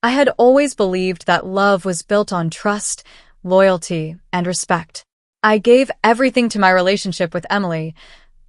I had always believed that love was built on trust, loyalty, and respect. I gave everything to my relationship with Emily,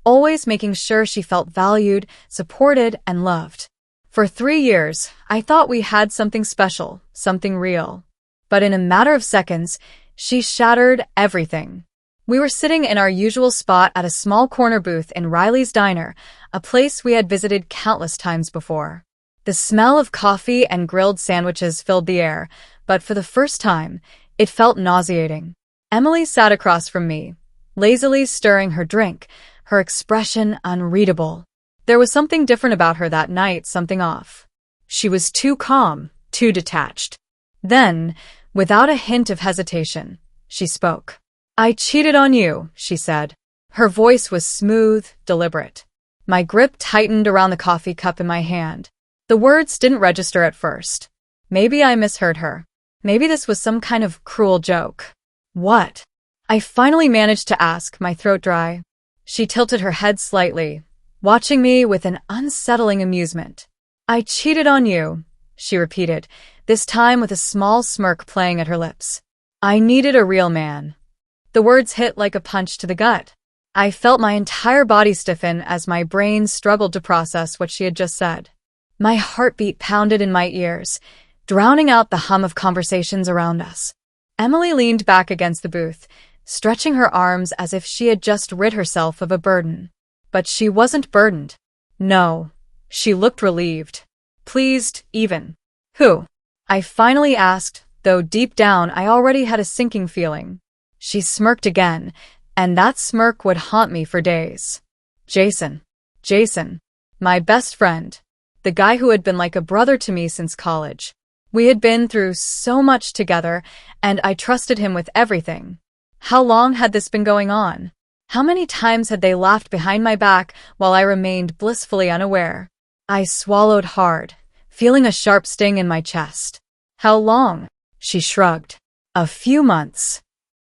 always making sure she felt valued, supported, and loved. For 3 years, I thought we had something special, something real. But in a matter of seconds, she shattered everything. We were sitting in our usual spot at a small corner booth in Riley's Diner, a place we had visited countless times before. The smell of coffee and grilled sandwiches filled the air, but for the first time, it felt nauseating. Emily sat across from me, lazily stirring her drink, her expression unreadable. There was something different about her that night, something off. She was too calm, too detached. Then, without a hint of hesitation, she spoke. "I cheated on you," she said. Her voice was smooth, deliberate. My grip tightened around the coffee cup in my hand. The words didn't register at first. Maybe I misheard her. Maybe this was some kind of cruel joke. "What?" I finally managed to ask, my throat dry. She tilted her head slightly, watching me with an unsettling amusement. "I cheated on you," she repeated, this time with a small smirk playing at her lips. "I needed a real man." The words hit like a punch to the gut. I felt my entire body stiffen as my brain struggled to process what she had just said. My heartbeat pounded in my ears, drowning out the hum of conversations around us. Emily leaned back against the booth, stretching her arms as if she had just rid herself of a burden. But she wasn't burdened. No, she looked relieved. Pleased, even. "Who?" I finally asked, though deep down I already had a sinking feeling. She smirked again, and that smirk would haunt me for days. "Jason. Jason. My best friend. The guy who had been like a brother to me since college. We had been through so much together, and I trusted him with everything. How long had this been going on? How many times had they laughed behind my back while I remained blissfully unaware?" I swallowed hard, feeling a sharp sting in my chest. "How long?" She shrugged. "A few months."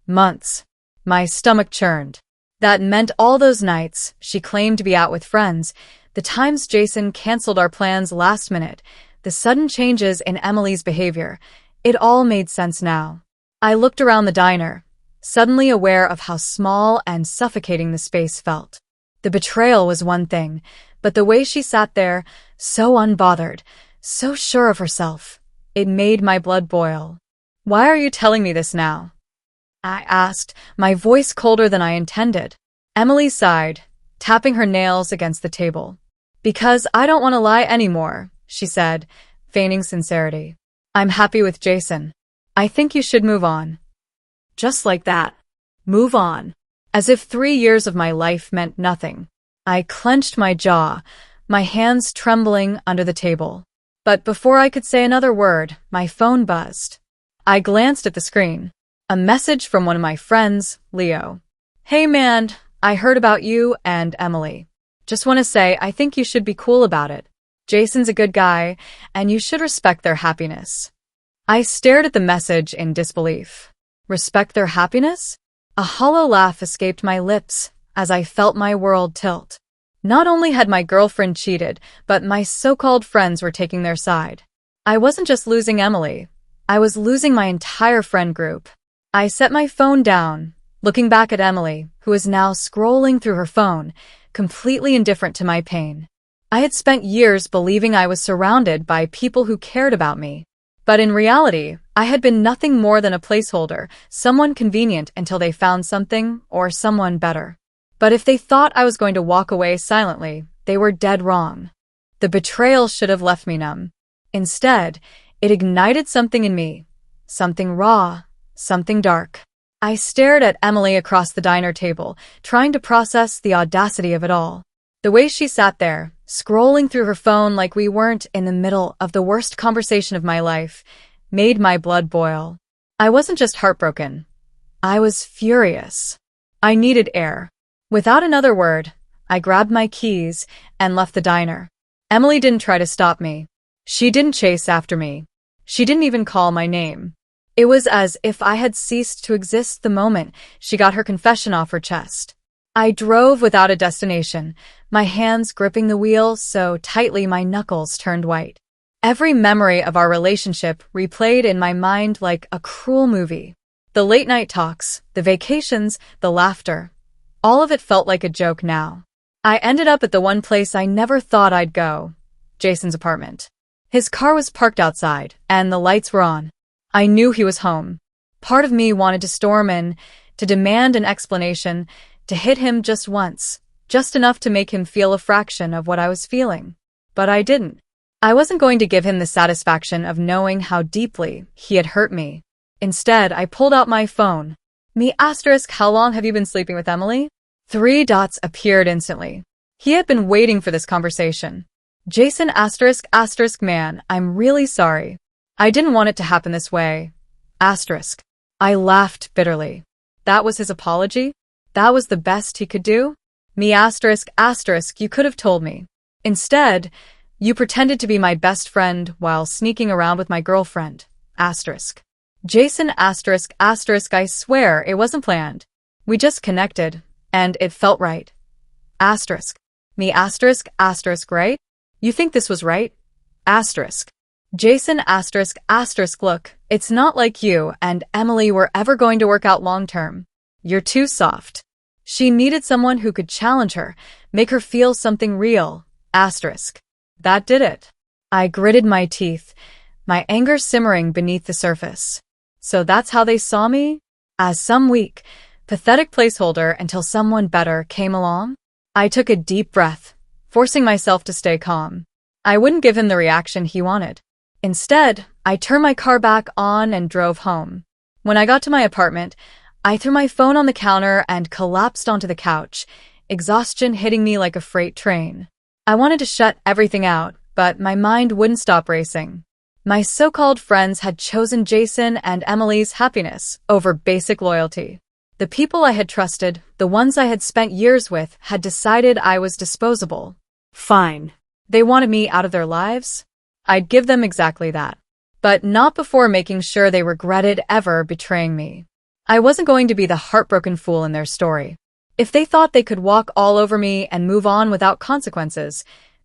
Months. My stomach churned. That meant all those nights she claimed to be out with friends, the times Jason canceled our plans last minute, the sudden changes in Emily's behavior. It all made sense now. I looked around the diner, suddenly aware of how small and suffocating the space felt. The betrayal was one thing, but the way she sat there, so unbothered, so sure of herself, it made my blood boil. "Why are you telling me this now?" I asked, my voice colder than I intended. Emily sighed, tapping her nails against the table. "Because I don't want to lie anymore," she said, feigning sincerity. "I'm happy with Jason. I think you should move on." Just like that. Move on. As if 3 years of my life meant nothing. I clenched my jaw, my hands trembling under the table. But before I could say another word, my phone buzzed. I glanced at the screen. A message from one of my friends, Leo. "Hey man, I heard about you and Emily. Just want to say I think you should be cool about it. Jason's a good guy, and you should respect their happiness." I stared at the message in disbelief. Respect their happiness? A hollow laugh escaped my lips as I felt my world tilt. Not only had my girlfriend cheated, but my so-called friends were taking their side. I wasn't just losing Emily. I was losing my entire friend group. I set my phone down, looking back at Emily, who was now scrolling through her phone, completely indifferent to my pain. I had spent years believing I was surrounded by people who cared about me. But in reality, I had been nothing more than a placeholder, someone convenient until they found something or someone better. But if they thought I was going to walk away silently, they were dead wrong. The betrayal should have left me numb. Instead, it ignited something in me, something raw, something dark. I stared at Emily across the diner table, trying to process the audacity of it all. The way she sat there, scrolling through her phone like we weren't in the middle of the worst conversation of my life, made my blood boil. I wasn't just heartbroken. I was furious. I needed air. Without another word, I grabbed my keys and left the diner. Emily didn't try to stop me. She didn't chase after me. She didn't even call my name. It was as if I had ceased to exist the moment she got her confession off her chest. I drove without a destination, my hands gripping the wheel so tightly my knuckles turned white. Every memory of our relationship replayed in my mind like a cruel movie. The late-night talks, the vacations, the laughter. All of it felt like a joke now. I ended up at the one place I never thought I'd go, Jason's apartment. His car was parked outside, and the lights were on. I knew he was home. Part of me wanted to storm in, to demand an explanation, to hit him just once, just enough to make him feel a fraction of what I was feeling. But I didn't. I wasn't going to give him the satisfaction of knowing how deeply he had hurt me. Instead, I pulled out my phone. How long have you been sleeping with Emily? 3 dots appeared instantly. He had been waiting for this conversation. Jason man, I'm really sorry. I didn't want it to happen this way. I laughed bitterly. That was his apology? That was the best he could do? You could have told me. Instead, you pretended to be my best friend while sneaking around with my girlfriend. Jason I swear it wasn't planned. We just connected, and it felt right. Right? You think this was right? Jason look, it's not like you and Emily were ever going to work out long term. You're too soft. She needed someone who could challenge her, make her feel something real. That did it. I gritted my teeth, my anger simmering beneath the surface. So that's how they saw me? As some weak, pathetic placeholder until someone better came along? I took a deep breath, forcing myself to stay calm. I wouldn't give him the reaction he wanted. Instead, I turned my car back on and drove home. When I got to my apartment, I threw my phone on the counter and collapsed onto the couch, exhaustion hitting me like a freight train. I wanted to shut everything out, but my mind wouldn't stop racing. My so-called friends had chosen Jason and Emily's happiness over basic loyalty. The people I had trusted, the ones I had spent years with, had decided I was disposable. Fine. They wanted me out of their lives? I'd give them exactly that. But not before making sure they regretted ever betraying me. I wasn't going to be the heartbroken fool in their story. If they thought they could walk all over me and move on without consequences,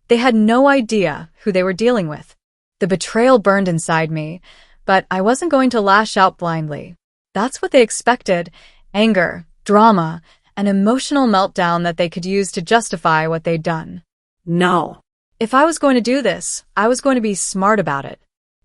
they had no idea who they were dealing with. The betrayal burned inside me, but I wasn't going to lash out blindly. That's what they expected: anger, drama, an emotional meltdown that they could use to justify what they'd done. No. If I was going to do this, I was going to be smart about it.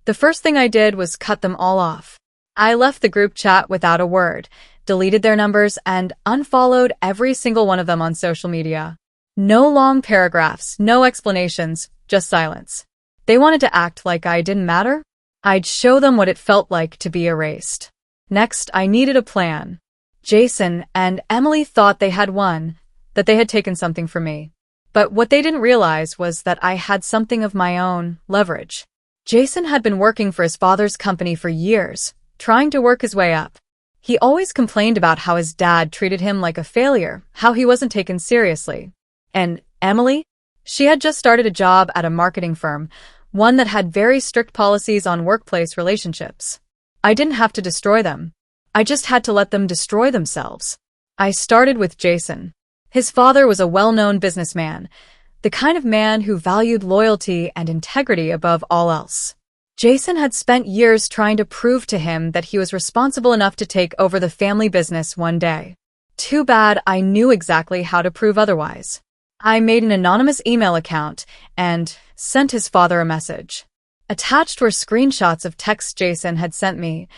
The first thing I did was cut them all off. I left the group chat without a word, deleted their numbers, and unfollowed every single one of them on social media. No long paragraphs, no explanations, just silence. They wanted to act like I didn't matter? I'd show them what it felt like to be erased. Next, I needed a plan. Jason and Emily thought they had won, that they had taken something from me. But what they didn't realize was that I had something of my own: leverage. Jason had been working for his father's company for years, trying to work his way up. He always complained about how his dad treated him like a failure, how he wasn't taken seriously. And Emily? She had just started a job at a marketing firm, one that had very strict policies on workplace relationships. I didn't have to destroy them. I just had to let them destroy themselves. I started with Jason. His father was a well-known businessman, the kind of man who valued loyalty and integrity above all else. Jason had spent years trying to prove to him that he was responsible enough to take over the family business one day. Too bad I knew exactly how to prove otherwise. I made an anonymous email account and sent his father a message. Attached were screenshots of texts Jason had sent me,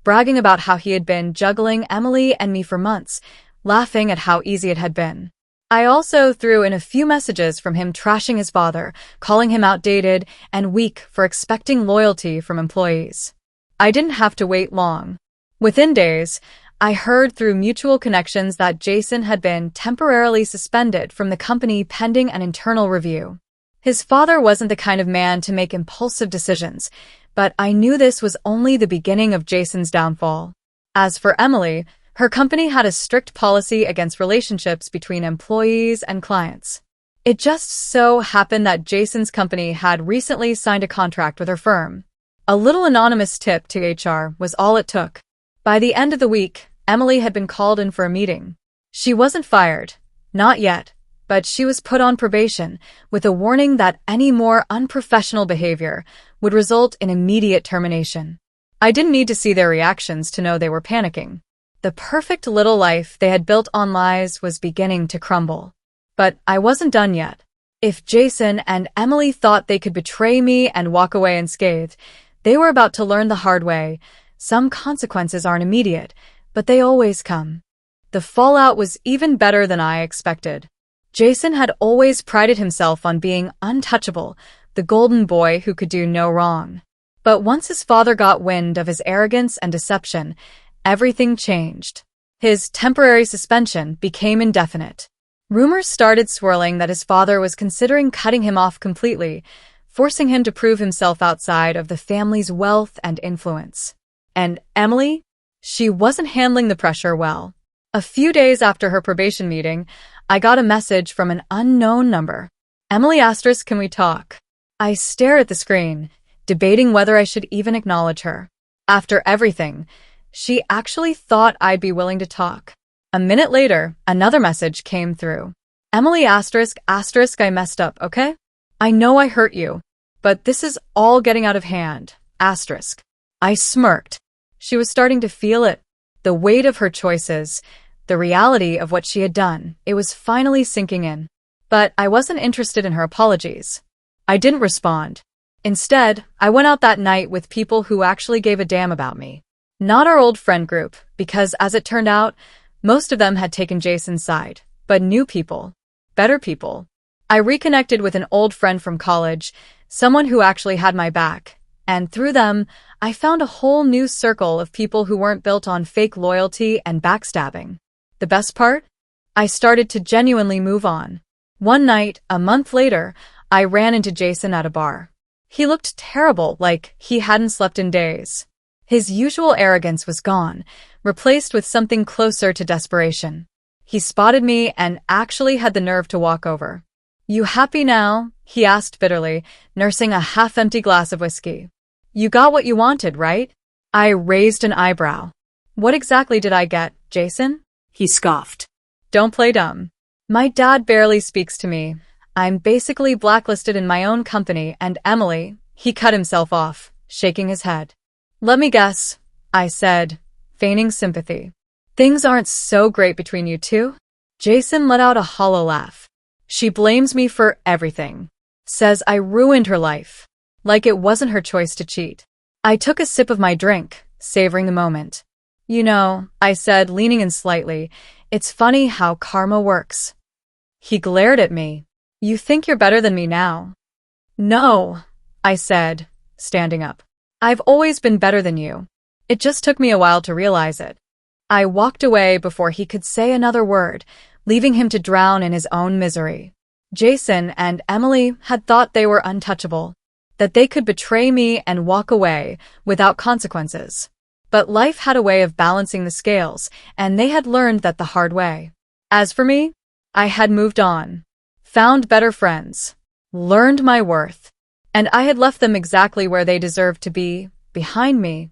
bragging about how he had been juggling Emily and me for months, laughing at how easy it had been. I also threw in a few messages from him trashing his father, calling him outdated and weak for expecting loyalty from employees. I didn't have to wait long. Within days, I heard through mutual connections that Jason had been temporarily suspended from the company pending an internal review. His father wasn't the kind of man to make impulsive decisions, but I knew this was only the beginning of Jason's downfall. As for Emily, her company had a strict policy against relationships between employees and clients. It just so happened that Jason's company had recently signed a contract with her firm. A little anonymous tip to HR was all it took. By the end of the week, Emily had been called in for a meeting. She wasn't fired. Not yet. but she was put on probation with a warning that any more unprofessional behavior would result in immediate termination. I didn't need to see their reactions to know they were panicking. The perfect little life they had built on lies was beginning to crumble. But I wasn't done yet. If Jason and Emily thought they could betray me and walk away unscathed, they were about to learn the hard way. Some consequences aren't immediate, but they always come. The fallout was even better than I expected. Jason had always prided himself on being untouchable, the golden boy who could do no wrong. But once his father got wind of his arrogance and deception, everything changed. His temporary suspension became indefinite. Rumors started swirling that his father was considering cutting him off completely, forcing him to prove himself outside of the family's wealth and influence. And Emily? She wasn't handling the pressure well. A few days after her probation meeting, I got a message from an unknown number. Emily *, can we talk? I stare at the screen, debating whether I should even acknowledge her. After everything, she actually thought I'd be willing to talk. A minute later, another message came through. Emily *, I messed up, okay? I know I hurt you, but this is all getting out of hand, *. I smirked. She was starting to feel it. The weight of her choices, the reality of what she had done, it was finally sinking in. But I wasn't interested in her apologies. I didn't respond. Instead, I went out that night with people who actually gave a damn about me. Not our old friend group, because as it turned out, most of them had taken Jason's side, but new people, better people. I reconnected with an old friend from college, someone who actually had my back, and through them, I found a whole new circle of people who weren't built on fake loyalty and backstabbing. The best part? I started to genuinely move on. One night, a month later, I ran into Jason at a bar. He looked terrible, like he hadn't slept in days. His usual arrogance was gone, replaced with something closer to desperation. He spotted me and actually had the nerve to walk over. "You happy now?" he asked bitterly, nursing a half-empty glass of whiskey. "You got what you wanted, right?" I raised an eyebrow. "What exactly did I get, Jason?" He scoffed. "Don't play dumb. My dad barely speaks to me. I'm basically blacklisted in my own company, and Emily," he cut himself off, shaking his head. "Let me guess," I said, feigning sympathy. "Things aren't so great between you two?" Jason let out a hollow laugh. "She blames me for everything. Says I ruined her life. Like it wasn't her choice to cheat." I took a sip of my drink, savoring the moment. "You know," I said, leaning in slightly, "it's funny how karma works." He glared at me. "You think you're better than me now?" "No," I said, standing up. "I've always been better than you. It just took me a while to realize it." I walked away before he could say another word, leaving him to drown in his own misery. Jason and Emily had thought they were untouchable, that they could betray me and walk away without consequences. But life had a way of balancing the scales, and they had learned that the hard way. As for me, I had moved on, found better friends, learned my worth, and I had left them exactly where they deserved to be, behind me.